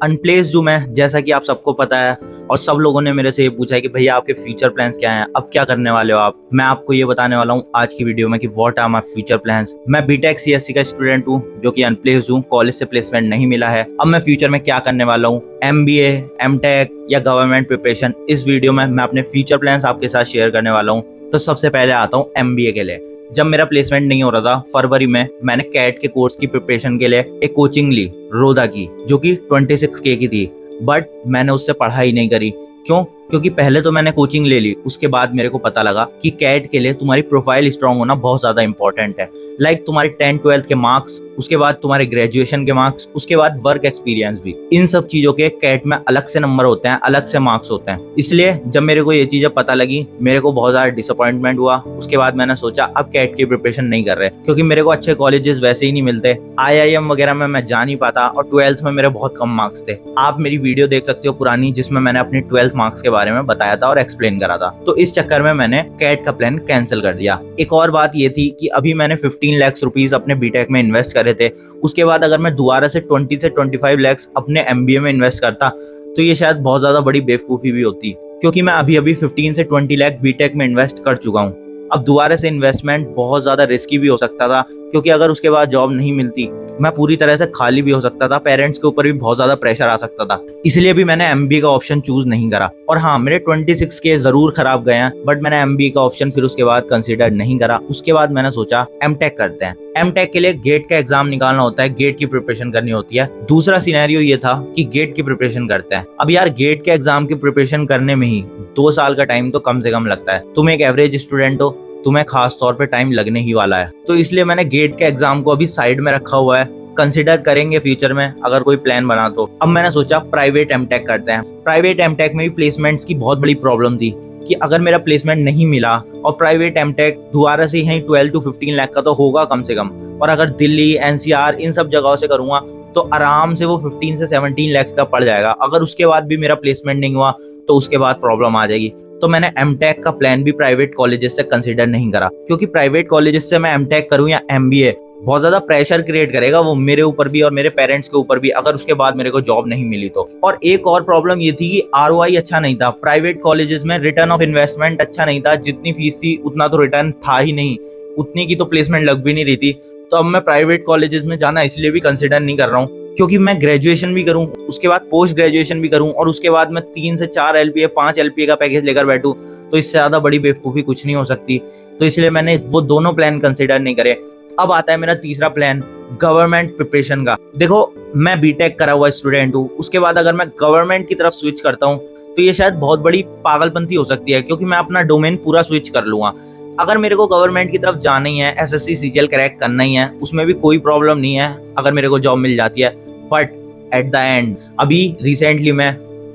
Unplaced हूँ मैं, जैसा कि आप सबको पता है। और सब लोगों ने मेरे से ये पूछा है कि भैया आपके फ्यूचर प्लान्स क्या हैं, अब क्या करने वाले हो आप। मैं आपको ये बताने वाला हूँ आज की वीडियो में कि what are my future plans. मैं बीटेक सीएससी का स्टूडेंट हूँ जो कि अनप्लेस्ड हूँ, कॉलेज से प्लेसमेंट नहीं मिला है। अब मैं फ्यूचर में क्या करने वाला हूँ, एमबीए, एमटेक या गवर्नमेंट प्रिपरेशन, इस वीडियो में मैं अपने फ्यूचर प्लान्स आपके साथ शेयर करने वाला हूँ। तो सबसे पहले आता हूँ एमबीए के लिए। जब मेरा प्लेसमेंट नहीं हो रहा था फरवरी में, मैंने कैट के कोर्स की प्रिपरेशन के लिए एक कोचिंग ली रोदा की, जो कि 26K की थी। बट मैंने उससे पढ़ाई नहीं करी। क्यों? क्योंकि पहले तो मैंने कोचिंग ले ली, उसके बाद मेरे को पता लगा कि कैट के लिए तुम्हारी प्रोफाइल स्ट्रांग होना बहुत ज्यादा इंपॉर्टेंट है। लाइक तुम्हारे 10-12 के मार्क्स, उसके बाद तुम्हारे ग्रेजुएशन के मार्क्स, उसके बाद वर्क एक्सपीरियंस भी। इन सब चीजों के कैट में अलग से नंबर होते हैं, अलग से मार्क्स होते हैं। इसलिए जब मेरे को ये चीजें पता लगी, मेरे को बहुत ज्यादा डिसअपॉइंटमेंट हुआ। उसके बाद मैंने सोचा अब कैट की प्रिपरेशन नहीं कर रहे, क्योंकि मेरे को अच्छे कॉलेजेस वैसे ही नहीं मिलते। IIM वगैरह में मैं जा नहीं पाता और 12th में मेरे बहुत कम मार्क्स थे। आप मेरी वीडियो देख सकते हो पुरानी, जिसमें मैंने अपनी 12th मार्क्स के बारे में बताया था और एक्सप्लेन करा था। तो इस चक्कर में मैंने कैट का प्लान कैंसिल कर दिया। एक और बात ये थी कि अभी मैंने 15 लाख रुपीस अपने बीटेक में इन्वेस्ट करे थे। उसके बाद अगर मैं दोबारा से 20 से 25 लाख अपने एमबीए में इन्वेस्ट करता तो ये शायद बहुत ज्यादा बड़ी बेवकूफी भी होती, क्योंकि मैं अभी 15 से 20 लाख बीटेक में इन्वेस्ट कर चुका हूँ। अब दोबारा से इन्वेस्टमेंट बहुत ज्यादा रिस्की भी हो सकता था, क्योंकि अगर उसके बाद जॉब नहीं मिलती मैं पूरी तरह से खाली भी हो सकता था, पेरेंट्स के ऊपर भी बहुत ज्यादा प्रेशर आ सकता था। इसलिए भी मैंने एमबीए का ऑप्शन चूज नहीं करा। और हाँ, मेरे 26K जरूर खराब गए हैं, बट मैंने एमबीए का ऑप्शन फिर उसके बाद कंसीडर नहीं करा। उसके बाद मैंने सोचा एमटेक करते हैं। एमटेक के लिए गेट का एग्जाम निकालना होता है, गेट की प्रिपरेशन करनी होती है। दूसरा सिनेरियो ये था कि गेट की प्रिपरेशन करते हैं। अब यार गेट के एग्जाम की प्रिपरेशन करने में ही 2 साल का टाइम तो कम से कम लगता है। तुम एक एवरेज स्टूडेंट हो, तुम्हें खास तौर पे टाइम लगने ही वाला है। तो इसलिए मैंने गेट के एग्जाम को अभी साइड में रखा हुआ है, कंसिडर करेंगे फ्यूचर में अगर कोई प्लान बना तो। अब मैंने सोचा प्राइवेट एमटेक करते हैं। प्राइवेट एमटेक में भी प्लेसमेंट्स की बहुत बड़ी प्रॉब्लम थी कि अगर मेरा प्लेसमेंट नहीं मिला, और प्राइवेट एमटेक दोबारा से यहीं 12 to 15 लाख का तो होगा कम से कम, और अगर दिल्ली, एनसीआर इन सब जगहों से करूंगा तो आराम से वो 15 से 17 लाख का पड़ जाएगा। अगर उसके बाद भी मेरा प्लेसमेंट नहीं हुआ तो उसके बाद प्रॉब्लम आ जाएगी। तो मैंने एमटेक का प्लान भी प्राइवेट कॉलेजेस से कंसीडर नहीं करा, क्योंकि प्राइवेट कॉलेजेस से मैं एमटेक करूं या एमबीए, बहुत ज्यादा प्रेशर क्रिएट करेगा वो मेरे ऊपर भी और मेरे पेरेंट्स के ऊपर भी, अगर उसके बाद मेरे को जॉब नहीं मिली तो। और एक और प्रॉब्लम ये थी कि ROI अच्छा नहीं था। प्राइवेट कॉलेजेस में रिटर्न ऑफ इन्वेस्टमेंट अच्छा नहीं था। जितनी फीस थी उतना तो रिटर्न था ही नहीं, उतनी की तो प्लेसमेंट लग भी नहीं रही थी। तो अब मैं प्राइवेट कॉलेजेस में जाना इसलिए भी कंसिडर नहीं कर रहा हूँ, क्योंकि मैं ग्रेजुएशन भी करूं, उसके बाद पोस्ट ग्रेजुएशन भी करूं, और उसके बाद मैं 3 से 4 LPA 5 LPA का पैकेज लेकर बैठूं, तो इससे ज्यादा बड़ी बेवकूफी कुछ नहीं हो सकती। तो इसलिए मैंने वो दोनों प्लान कंसिडर नहीं करे। अब आता है मेरा तीसरा प्लान, गवर्नमेंट प्रिपरेशन का। देखो, मैं बीटेक करा हुआ स्टूडेंट हूँ, उसके बाद अगर मैं गवर्नमेंट की तरफ स्विच करता हूँ तो ये शायद बहुत बड़ी पागलपंती हो सकती है, क्योंकि मैं अपना डोमेन पूरा स्विच कर लूंगा। अगर मेरे को गवर्नमेंट की तरफ जाना ही है, SSC CGL क्रैक करना ही है, उसमें भी कोई प्रॉब्लम नहीं है अगर मेरे को जॉब मिल जाती है। बट एट द एंड, अभी रिसेंटली मैं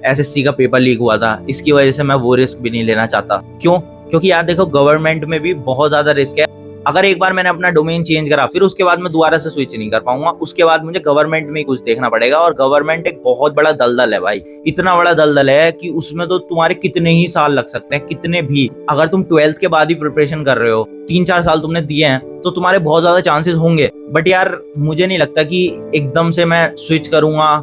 SSC का पेपर लीक हुआ था, इसकी वजह से मैं वो रिस्क भी नहीं लेना चाहता। क्यों? क्योंकि यार देखो, गवर्नमेंट में भी बहुत ज्यादा रिस्क है। अगर एक बार मैंने अपना डोमेन चेंज करा, फिर उसके बाद मैं दोबारा से स्विच नहीं कर पाऊंगा। उसके बाद मुझे गवर्नमेंट में ही कुछ देखना पड़ेगा, और गवर्नमेंट एक बहुत बड़ा दलदल है भाई। इतना बड़ा दलदल है कि उसमें तो तुम्हारे कितने ही साल लग सकते हैं, कितने भी। अगर तुम 12th के बाद ही प्रिपरेशन कर रहे हो, 3-4 साल तुमने दिए हैं, तो तुम्हारे बहुत ज्यादा चांसेस होंगे। बट यार मुझे नहीं लगता कि एकदम से मैं स्विच करूंगा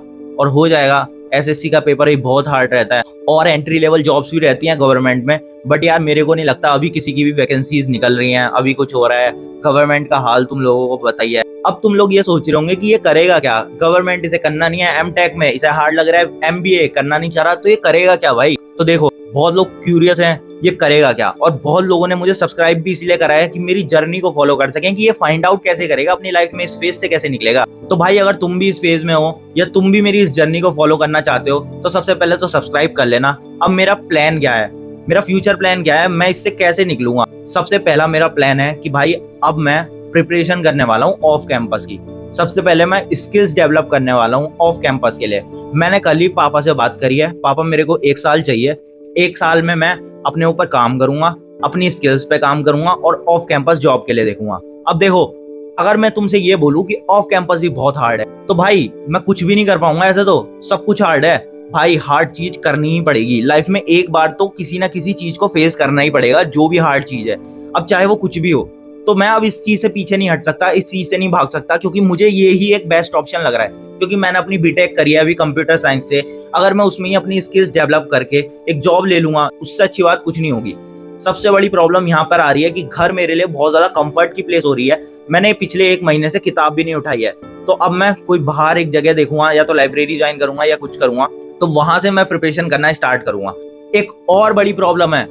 और हो जाएगा। SSC का पेपर ही बहुत हार्ड रहता है, और एंट्री लेवल जॉब्स भी रहती हैं गवर्नमेंट में। बट यार मेरे को नहीं लगता अभी किसी की भी वैकेंसीज निकल रही हैं, अभी कुछ हो रहा है। गवर्नमेंट का हाल तुम लोगों को बताइए। अब तुम लोग ये सोच रहे होंगे कि ये करेगा क्या, गवर्नमेंट इसे करना नहीं है, एमटेक में इसे हार्ड लग रहा है, MBA करना नहीं चाह रहा, तो ये करेगा क्या भाई। तो देखो, बहुत लोग क्यूरियस हैं ये करेगा क्या, और बहुत लोगों ने मुझे सब्सक्राइब भी इसलिए करा है कि मेरी जर्नी को फॉलो कर सकें कि ये फाइंड आउट कैसे करेगा अपनी लाइफ में, इस फेज से कैसे निकलेगा। तो भाई अगर तुम भी इस फेज में हो या तुम भी मेरी इस जर्नी को फॉलो करना चाहते हो, तो सबसे पहले तो सब्सक्राइब कर लेना। अब मेरा प्लान क्या है, मेरा फ्यूचर प्लान क्या है, मैं इससे कैसे निकलूंगा। सबसे पहला मेरा प्लान है कि भाई अब मैं प्रिपरेशन करने वाला हूँ ऑफ कैंपस की। सबसे पहले मैं स्किल्स डेवलप करने वाला हूँ ऑफ कैंपस के लिए। मैंने कल ही पापा से बात करी है, पापा मेरे को 1 साल चाहिए। 1 साल में मैं अपने ऊपर काम करूंगा, अपनी स्किल्स पे काम करूंगा और ऑफ कैंपस जॉब के लिए देखूंगा। अब देखो, अगर मैं तुमसे ये बोलूं कि ऑफ कैंपस भी बहुत हार्ड है, तो भाई मैं कुछ भी नहीं कर पाऊंगा। ऐसे तो सब कुछ हार्ड है भाई, हार्ड चीज करनी ही पड़ेगी लाइफ में। एक बार तो किसी ना किसी चीज को फेस करना ही पड़ेगा, जो भी हार्ड चीज है, अब चाहे वो कुछ भी हो। तो मैं अब इस चीज से पीछे नहीं हट सकता, इस चीज से नहीं भाग सकता, क्योंकि मुझे ये ही एक बेस्ट ऑप्शन लग रहा है। क्योंकि मैंने अपनी बीटेक करी है अभी कंप्यूटर साइंस से, अगर मैं उसमें ही अपनी स्किल्स डेवलप करके एक जॉब ले लूंगा, उससे अच्छी बात कुछ नहीं होगी। सबसे बड़ी प्रॉब्लम यहाँ पर आ रही है कि घर मेरे लिए बहुत ज्यादा कंफर्ट की प्लेस हो रही है। मैंने पिछले 1 महीने से किताब भी नहीं उठाई है, तो अब मैं कोई बाहर एक जगह देखूंगा, या तो लाइब्रेरी ज्वाइन करूंगा या कुछ करूंगा, तो वहां से मैं प्रिपरेशन करना स्टार्ट करूंगा। एक और बड़ी प्रॉब्लम है,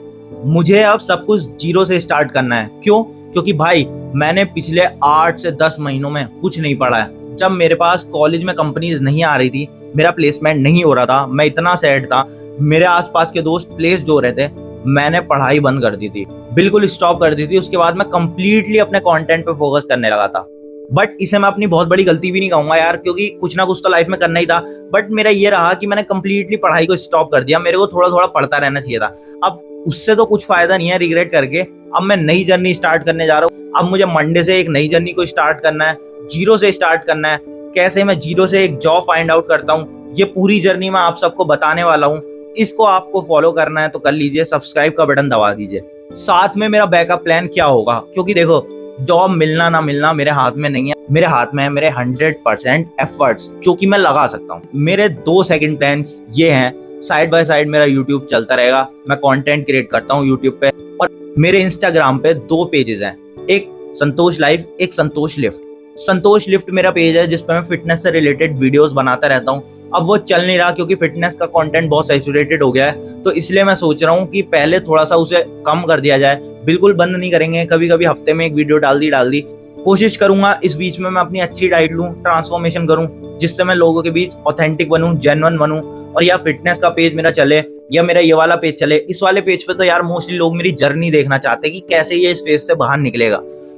मुझे अब सब कुछ जीरो से स्टार्ट करना है। क्यों? क्योंकि भाई मैंने पिछले 8 से 10 महीनों में कुछ नहीं पढ़ा है। जब मेरे पास कॉलेज में कंपनीज नहीं आ रही थी, मेरा प्लेसमेंट नहीं हो रहा था, मैं इतना सैड था, मेरे आसपास के दोस्त प्लेस जो हो रहे थे, मैंने पढ़ाई बंद कर दी थी, बिल्कुल स्टॉप कर दी थी। उसके बाद मैं कंप्लीटली अपने कंटेंट पे फोकस करने लगा था। बट इसे मैं अपनी बहुत बड़ी गलती भी नहीं कहूंगा यार, क्योंकि कुछ ना कुछ तो लाइफ में करना ही था। बट मेरा ये रहा कि मैंने कंप्लीटली पढ़ाई को स्टॉप कर दिया। मेरे को थोड़ा थोड़ा पढ़ता रहना चाहिए था। अब उससे तो कुछ फायदा नहीं है रिग्रेट करके। अब मैं नई जर्नी स्टार्ट करने जा रहा हूँ। अब मुझे मंडे से एक नई जर्नी को स्टार्ट करना है, जीरो से स्टार्ट करना है। कैसे मैं जीरो से एक जॉब फाइंड आउट करता हूँ, ये पूरी जर्नी मैं आप सबको बताने वाला हूँ। इसको आपको फॉलो करना है तो कर लीजिए, सब्सक्राइब का बटन दबा दीजिए। साथ में मेरा बैकअप प्लान क्या होगा, क्योंकि देखो जॉब मिलना ना मिलना मेरे हाथ में नहीं है, मेरे हाथ में है मेरे 100% एफर्ट्स जो कि मैं लगा सकता हूँ। मेरे 2 सेकंड प्लान्स ये हैं, साइड बाय साइड मेरा यूट्यूब चलता रहेगा, मैं कंटेंट क्रिएट करता हूँ यूट्यूब पे, और मेरे इंस्टाग्राम पे 2 पेजेस हैं, एक संतोष लाइफ, एक संतोष लिफ्ट। संतोष लिफ्ट मेरा पेज है जिसपे मैं फिटनेस से रिलेटेड वीडियोस बनाता रहता हूँ। अब वो चल नहीं रहा क्योंकि फिटनेस का कंटेंट बहुत सैचुरेटेड हो गया है, तो इसलिए मैं सोच रहा हूँ कि पहले थोड़ा सा उसे कम कर दिया जाए। बिल्कुल बंद नहीं करेंगे, कभी कभी हफ्ते में एक वीडियो डाल दी। कोशिश करूंगा इस बीच में मैं अपनी अच्छी डाइट लूँ, ट्रांसफॉर्मेशन करूँ, जिससे मैं लोगों के बीच ऑथेंटिक बनूं, जेन्युइन बनूं, और या फिटनेस का पेज मेरा चले या मेरा ये वाला पेज चले। इस वाले पेज पे तो यार मोस्टली लोग मेरी जर्नी देखना चाहते हैं कि कैसे ये इस फेज से बाहर निकलेगा,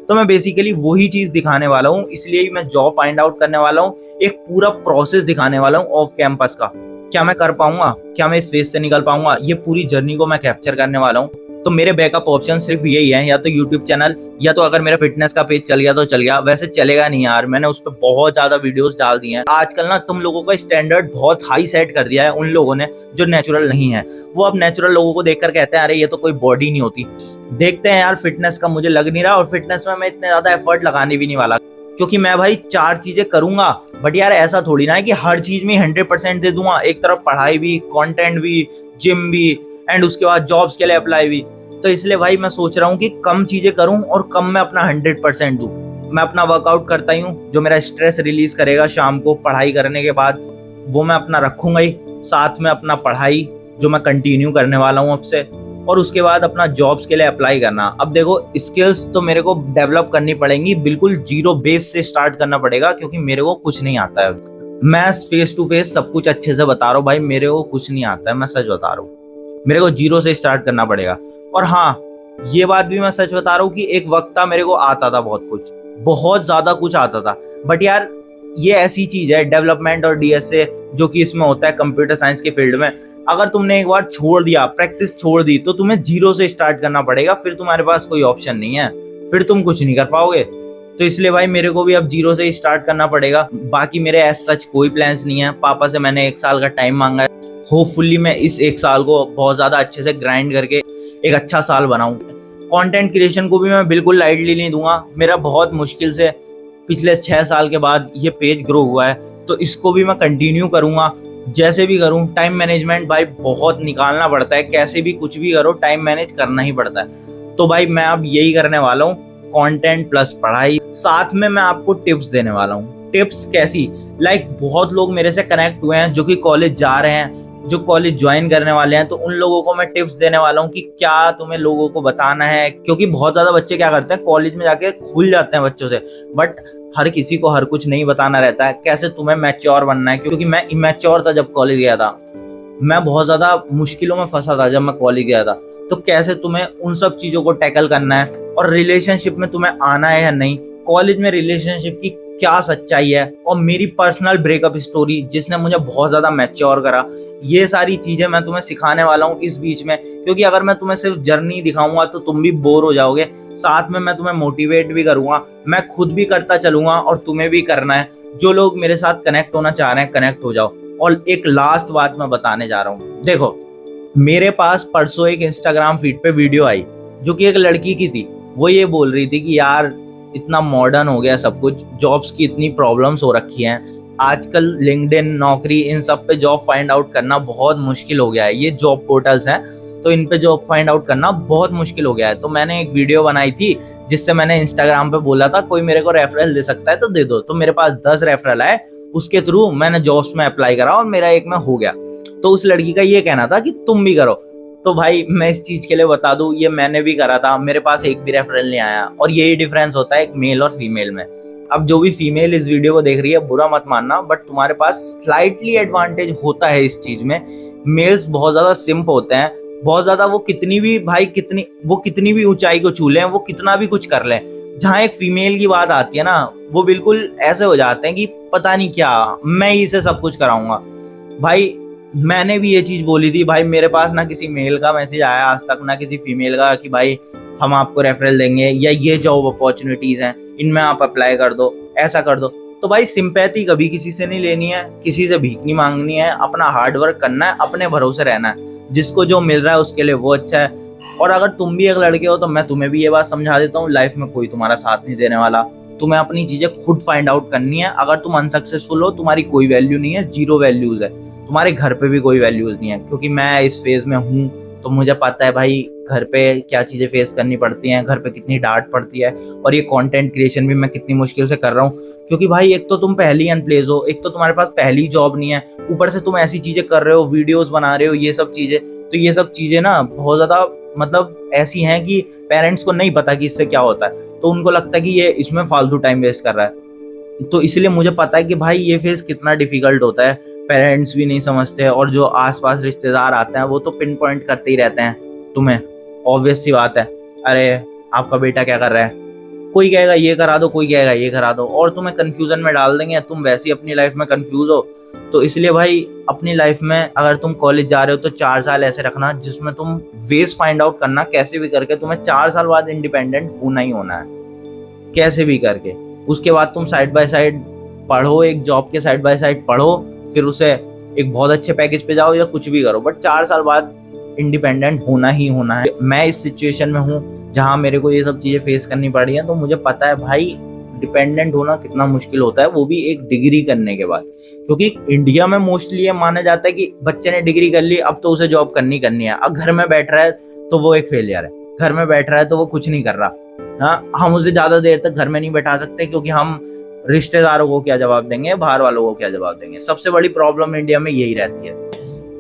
तो मैं बेसिकली वही चीज दिखाने वाला हूँ। इसलिए ही मैं जॉब फाइंड आउट करने वाला हूँ, एक पूरा प्रोसेस दिखाने वाला हूँ ऑफ कैंपस का। क्या मैं कर पाऊंगा, क्या मैं इस फेज से निकल पाऊंगा, ये पूरी जर्नी को मैं कैप्चर करने वाला हूँ। तो मेरे बैकअप ऑप्शन सिर्फ यही है, या तो यूट्यूब चैनल, या तो अगर मेरा फिटनेस का पेज चल गया तो चल गया, वैसे चलेगा नहीं यार, मैंने उस पर बहुत ज्यादा वीडियोस डाल दिए हैं। आजकल ना तुम लोगों का स्टैंडर्ड बहुत हाई सेट कर दिया है उन लोगों ने जो नेचुरल नहीं है। वो अब नेचुरल लोगों को देखकर कहते हैं अरे ये तो कोई बॉडी नहीं होती। देखते हैं यार, फिटनेस का मुझे लग नहीं रहा, और फिटनेस में मैं इतने ज्यादा एफर्ट लगाने भी नहीं वाला, क्योंकि मैं भाई 4 चीजें करूंगा। बट यार ऐसा थोड़ी ना है कि हर चीज में 100% दे दूंगा, एक तरफ पढ़ाई भी, कंटेंट भी, जिम भी, एंड उसके बाद जॉब्स के लिए अप्लाई भी। तो इसलिए भाई मैं सोच रहा हूँ कि कम चीजें करूँ और कम में अपना 100% दूं। मैं अपना वर्कआउट करता ही हूँ जो मेरा स्ट्रेस रिलीज करेगा शाम को पढ़ाई करने के बाद, वो मैं अपना रखूंगा ही। साथ में अपना पढ़ाई जो मैं कंटिन्यू करने वाला हूँ अब से, और उसके बाद अपना जॉब्स के लिए अप्लाई करना। अब देखो स्किल्स तो मेरे को डेवलप करनी पड़ेंगी, बिल्कुल जीरो बेस से स्टार्ट करना पड़ेगा, क्योंकि मेरे को कुछ नहीं आता है। मैं फेस टू फेस सब कुछ अच्छे से बता रहा हूँ भाई, मेरे को कुछ नहीं आता है, मैं सच बता रहा हूँ। मेरे को जीरो से स्टार्ट करना पड़ेगा। और हाँ, ये बात भी मैं सच बता रहा हूँ कि एक वक्त था मेरे को आता था बहुत कुछ, बहुत ज्यादा कुछ आता था। बट यार ये ऐसी चीज है डेवलपमेंट और डीएसए जो कि इसमें होता है कंप्यूटर साइंस के फील्ड में, अगर तुमने एक बार छोड़ दिया, प्रैक्टिस छोड़ दी, तो तुम्हें जीरो से स्टार्ट करना पड़ेगा। फिर तुम्हारे पास कोई ऑप्शन नहीं है, फिर तुम कुछ नहीं कर पाओगे। तो इसलिए भाई मेरे को भी अब जीरो से स्टार्ट करना पड़ेगा। बाकी मेरे एज सच कोई प्लान्स नहीं है। पापा से मैंने 1 साल का टाइम मांगा है, होपफुली मैं इस 1 साल को बहुत ज्यादा अच्छे से ग्राइंड करके एक अच्छा साल बनाऊं। कंटेंट क्रिएशन को भी मैं बिल्कुल लाइटली नहीं दूंगा। मेरा बहुत मुश्किल से पिछले 6 साल के बाद ये पेज ग्रो हुआ है, तो इसको भी मैं कंटिन्यू करूंगा जैसे भी करूं। टाइम मैनेजमेंट भाई बहुत निकालना पड़ता है, कैसे भी कुछ भी करो टाइम मैनेज करना ही पड़ता है। तो भाई मैं अब यही करने वाला हूँ, कंटेंट प्लस पढ़ाई। साथ में मैं आपको टिप्स देने वाला हूँ। टिप्स कैसी, लाइक बहुत लोग मेरे से कनेक्ट हुए हैं जो कि कॉलेज जा रहे हैं, जो कॉलेज ज्वाइन करने वाले हैं, तो उन लोगों को मैं टिप्स देने वाला हूँ कि क्या तुम्हें लोगों को बताना है। क्योंकि बहुत ज्यादा बच्चे क्या करते हैं, कॉलेज में जाके खुल जाते हैं बच्चों से, बट हर किसी को हर कुछ नहीं बताना रहता है। कैसे तुम्हें मैच्योर बनना है, क्योंकि मैं इमैच्योर था जब कॉलेज गया था, मैं बहुत ज्यादा मुश्किलों में फंसा था जब मैं कॉलेज गया था। तो कैसे तुम्हें उन सब चीजों को टैकल करना है, और रिलेशनशिप में तुम्हें आना है या नहीं, कॉलेज में रिलेशनशिप की क्या सच्चाई है, और मेरी पर्सनल ब्रेकअप स्टोरी जिसने मुझे बहुत ज्यादा मैच्योर करा, ये सारी चीजें मैं तुम्हें सिखाने वाला हूँ इस बीच में। क्योंकि अगर मैं तुम्हें सिर्फ जर्नी दिखाऊंगा तो तुम भी बोर हो जाओगे, साथ में मैं तुम्हें मोटिवेट भी करूंगा, मैं खुद भी करता चलूंगा और तुम्हें भी करना है। जो लोग मेरे साथ कनेक्ट होना चाह रहे हैं कनेक्ट हो जाओ। और एक लास्ट बात मैं बताने जा रहा हूँ, देखो मेरे पास परसों एक इंस्टाग्राम फीड पे वीडियो आई जो कि एक लड़की की थी। वो ये बोल रही थी कि यार इतना मॉडर्न हो गया सब कुछ, जॉब्स की इतनी प्रॉब्लम्स हो रखी हैं आजकल, लिंक्डइन, नौकरी, इन सब पे जॉब फाइंड आउट करना बहुत मुश्किल हो गया है। ये जॉब पोर्टल्स हैं तो इन पे जॉब फाइंड आउट करना बहुत मुश्किल हो गया है। तो मैंने एक वीडियो बनाई थी जिससे मैंने इंस्टाग्राम पे बोला था कोई मेरे को रेफरल दे सकता है तो दे दो। तो मेरे पास 10 रेफरल आए, उसके थ्रू मैंने जॉब्स में अप्लाई करा और मेरा एक में हो गया। तो उस लड़की का ये कहना था कि तुम भी करो। तो भाई मैं इस चीज के लिए बता दूं, ये मैंने भी करा था, मेरे पास एक भी रेफरल नहीं आया। और यही डिफरेंस होता है एक मेल और फीमेल में। अब जो भी फीमेल इस वीडियो को देख रही है बुरा मत मानना, बट तुम्हारे पास स्लाइटली एडवांटेज होता है इस चीज में। मेल्स बहुत ज्यादा सिंप होते हैं, बहुत ज्यादा, वो कितनी भी ऊंचाई को छू लें, वो कितना भी कुछ कर लें, जहाँ एक फीमेल की बात आती है ना, वो बिल्कुल ऐसे हो जाते हैं कि पता नहीं क्या, मैं ही इसे सब कुछ कराऊंगा। भाई मैंने भी ये चीज बोली थी, भाई मेरे पास ना किसी मेल का मैसेज आया आज तक, ना किसी फीमेल का कि भाई हम आपको रेफरल देंगे या ये जॉब अपॉर्चुनिटीज हैं इनमें आप अप्लाई कर दो, ऐसा कर दो। तो भाई सिंपैथी कभी किसी से नहीं लेनी है, किसी से भीख नहीं मांगनी है, अपना हार्ड वर्क करना है, अपने भरोसे रहना है। जिसको जो मिल रहा है उसके लिए वो अच्छा है। और अगर तुम भी एक लड़के हो तो मैं तुम्हें भी ये बात समझा देता हूँ, लाइफ में कोई तुम्हारा साथ नहीं देने वाला। तुम्हें अपनी चीजें खुद फाइंड आउट करनी है। अगर तुम अनसक्सेसफुल हो, तुम्हारी कोई वैल्यू नहीं है, जीरो वैल्यूज है। तुम्हारे घर पे भी कोई वैल्यूज नहीं है, क्योंकि मैं इस फेज में हूँ तो मुझे पता है भाई घर पे क्या चीजें फेस करनी पड़ती हैं, घर पे कितनी डांट पड़ती है। और ये कंटेंट क्रिएशन भी मैं कितनी मुश्किल से कर रहा हूँ, क्योंकि भाई एक तो तुम पहली अनप्लेस हो, एक तो तुम्हारे पास पहली जॉब नहीं है, ऊपर से तुम ऐसी चीजें कर रहे हो, वीडियोस बना रहे हो, ये सब चीजें। तो ये सब चीजें ना बहुत ज्यादा मतलब ऐसी हैं कि पेरेंट्स को नहीं पता कि इससे क्या होता है, तो उनको लगता है कि ये इसमें फालतू टाइम वेस्ट कर रहा है। तो इसलिए मुझे पता है कि भाई ये फेज कितना डिफिकल्ट होता है, पेरेंट्स भी नहीं समझते, और जो आसपास रिश्तेदार आते हैं वो तो पिन पॉइंट करते ही रहते हैं तुम्हें। ऑब्वियस सी बात है, अरे आपका बेटा क्या कर रहा है, कोई कहेगा ये करा दो, कोई कहेगा ये करा दो, और तुम्हें कंफ्यूजन में डाल देंगे। तुम वैसे ही अपनी लाइफ में कंफ्यूज हो। तो इसलिए भाई अपनी लाइफ में अगर तुम कॉलेज जा रहे हो तो 4 साल ऐसे रखना जिसमें तुम वेज फाइंड आउट करना, कैसे भी करके तुम्हें 4 साल बाद इंडिपेंडेंट होना ही होना है, कैसे भी करके। उसके बाद तुम साइड बाय साइड पढ़ो, एक जॉब के साइड बाय साइड पढ़ो, फिर उसे एक बहुत अच्छे पैकेज पे जाओ या कुछ भी करो, बट 4 साल बाद इंडिपेंडेंट होना ही होना है। मैं इस सिचुएशन में हूँ जहाँ मेरे को ये सब चीजें फेस करनी पड़ रही हैं, तो मुझे पता है भाई डिपेंडेंट होना कितना मुश्किल होता है, वो भी एक डिग्री करने के बाद। क्योंकि इंडिया में मोस्टली ये माना जाता है कि बच्चे ने डिग्री कर ली अब तो उसे जॉब करनी है। अब घर में बैठ रहा है तो वो एक फेलियर है, घर में बैठ रहा है तो वो कुछ नहीं कर रहा। हाँ, हम उसे ज्यादा देर तक घर में नहीं बैठा सकते, क्योंकि हम रिश्तेदारों को क्या जवाब देंगे, बाहर वालों को क्या जवाब देंगे। सबसे बड़ी प्रॉब्लम इंडिया में यही रहती है।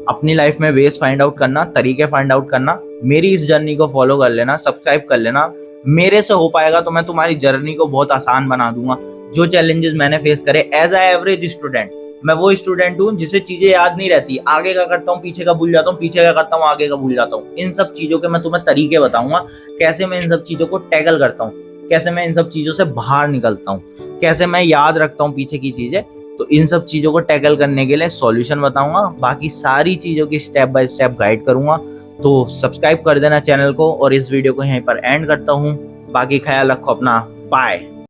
अपनी लाइफ में वेज फाइंड आउट करना, तरीके फाइंड आउट करना। मेरी इस जर्नी को फॉलो कर लेना, सब्सक्राइब कर लेना। मेरे से हो पाएगा तो मैं तुम्हारी जर्नी को बहुत आसान बना दूंगा। जो चैलेंजेस मैंने फेस करे एज अ एवरेज स्टूडेंट, मैं वो स्टूडेंट हूँ जिसे चीजें याद नहीं रहती, आगे का करता हूँ पीछे का भूल जाता हूँ, पीछे का करता हूँ आगे का भूल जाता हूँ। इन सब चीजों के मैं तुम्हें तरीके बताऊंगा, कैसे मैं इन सब चीजों को टैकल करता हूँ, कैसे मैं इन सब चीजों से बाहर निकलता हूँ, कैसे मैं याद रखता हूँ पीछे की चीजें। तो इन सब चीजों को टैकल करने के लिए सॉल्यूशन बताऊंगा, बाकी सारी चीजों की स्टेप बाय स्टेप गाइड करूंगा। तो सब्सक्राइब कर देना चैनल को, और इस वीडियो को यहीं पर एंड करता हूँ। बाकी ख्याल रखो अपना, बाय।